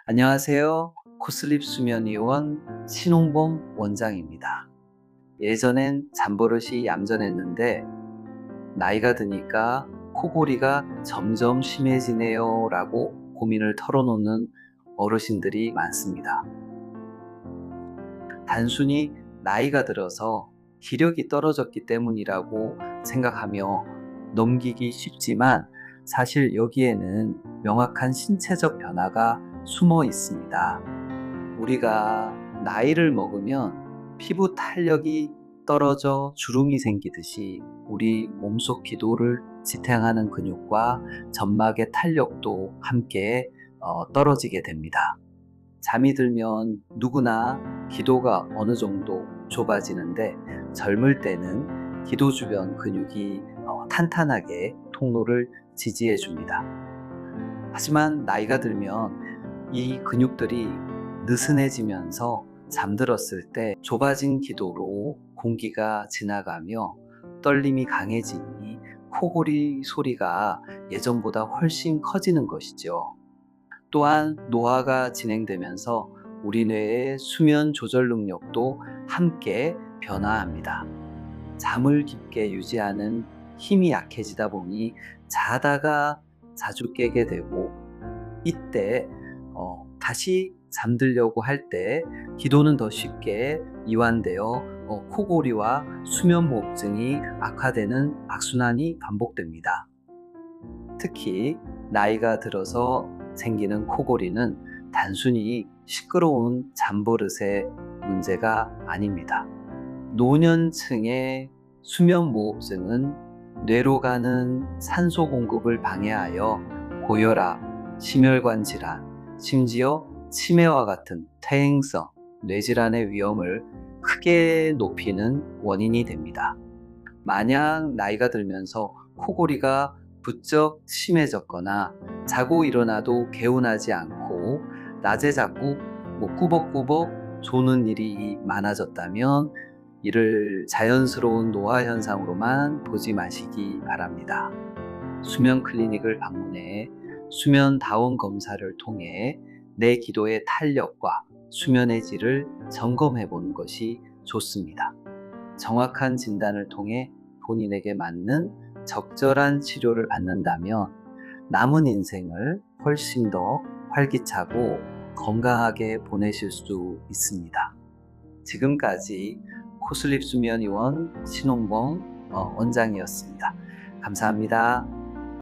안녕하세요. 코슬립 수면의원 신홍범 원장입니다. 예전엔 잠버릇이 얌전했는데 나이가 드니까 코골이가 점점 심해지네요 라고 고민을 털어놓는 어르신들이 많습니다. 단순히 나이가 들어서 기력이 떨어졌기 때문이라고 생각하며 넘기기 쉽지만 사실 여기에는 명확한 신체적 변화가 숨어 있습니다. 우리가 나이를 먹으면 피부 탄력이 떨어져 주름이 생기듯이 우리 몸속 기도를 지탱하는 근육과 점막의 탄력도 함께 떨어지게 됩니다. 잠이 들면 누구나 기도가 어느 정도 좁아지는데 젊을 때는 기도 주변 근육이 탄탄하게 통로를 지지해 줍니다. 하지만 나이가 들면 이 근육들이 느슨해지면서 잠들었을 때 좁아진 기도로 공기가 지나가며 떨림이 강해지니 코골이 소리가 예전보다 훨씬 커지는 것이죠. 또한 노화가 진행되면서 우리 뇌의 수면 조절 능력도 함께 변화합니다. 잠을 깊게 유지하는 힘이 약해지다 보니 자다가 자주 깨게 되고 이때 다시 잠들려고 할 때 기도는 더 쉽게 이완되어 코골이와 수면무호흡증이 악화되는 악순환이 반복됩니다. 특히 나이가 들어서 생기는 코골이는 단순히 시끄러운 잠버릇의 문제가 아닙니다. 노년층의 수면무호흡증은 뇌로 가는 산소 공급을 방해하여 고혈압, 심혈관 질환, 심지어 치매와 같은 퇴행성 뇌질환의 위험을 크게 높이는 원인이 됩니다. 만약 나이가 들면서 코골이가 부쩍 심해졌거나 자고 일어나도 개운하지 않고 낮에 자꾸 꾸벅꾸벅 조는 일이 많아졌다면 이를 자연스러운 노화 현상으로만 보지 마시기 바랍니다. 수면 클리닉을 방문해 수면 다원 검사를 통해 내 기도의 탄력과 수면의 질을 점검해 보는 것이 좋습니다. 정확한 진단을 통해 본인에게 맞는 적절한 치료를 받는다면 남은 인생을 훨씬 더 활기차고 건강하게 보내실 수 있습니다. 지금까지 코슬립 수면의원 신홍범 원장이었습니다. 감사합니다.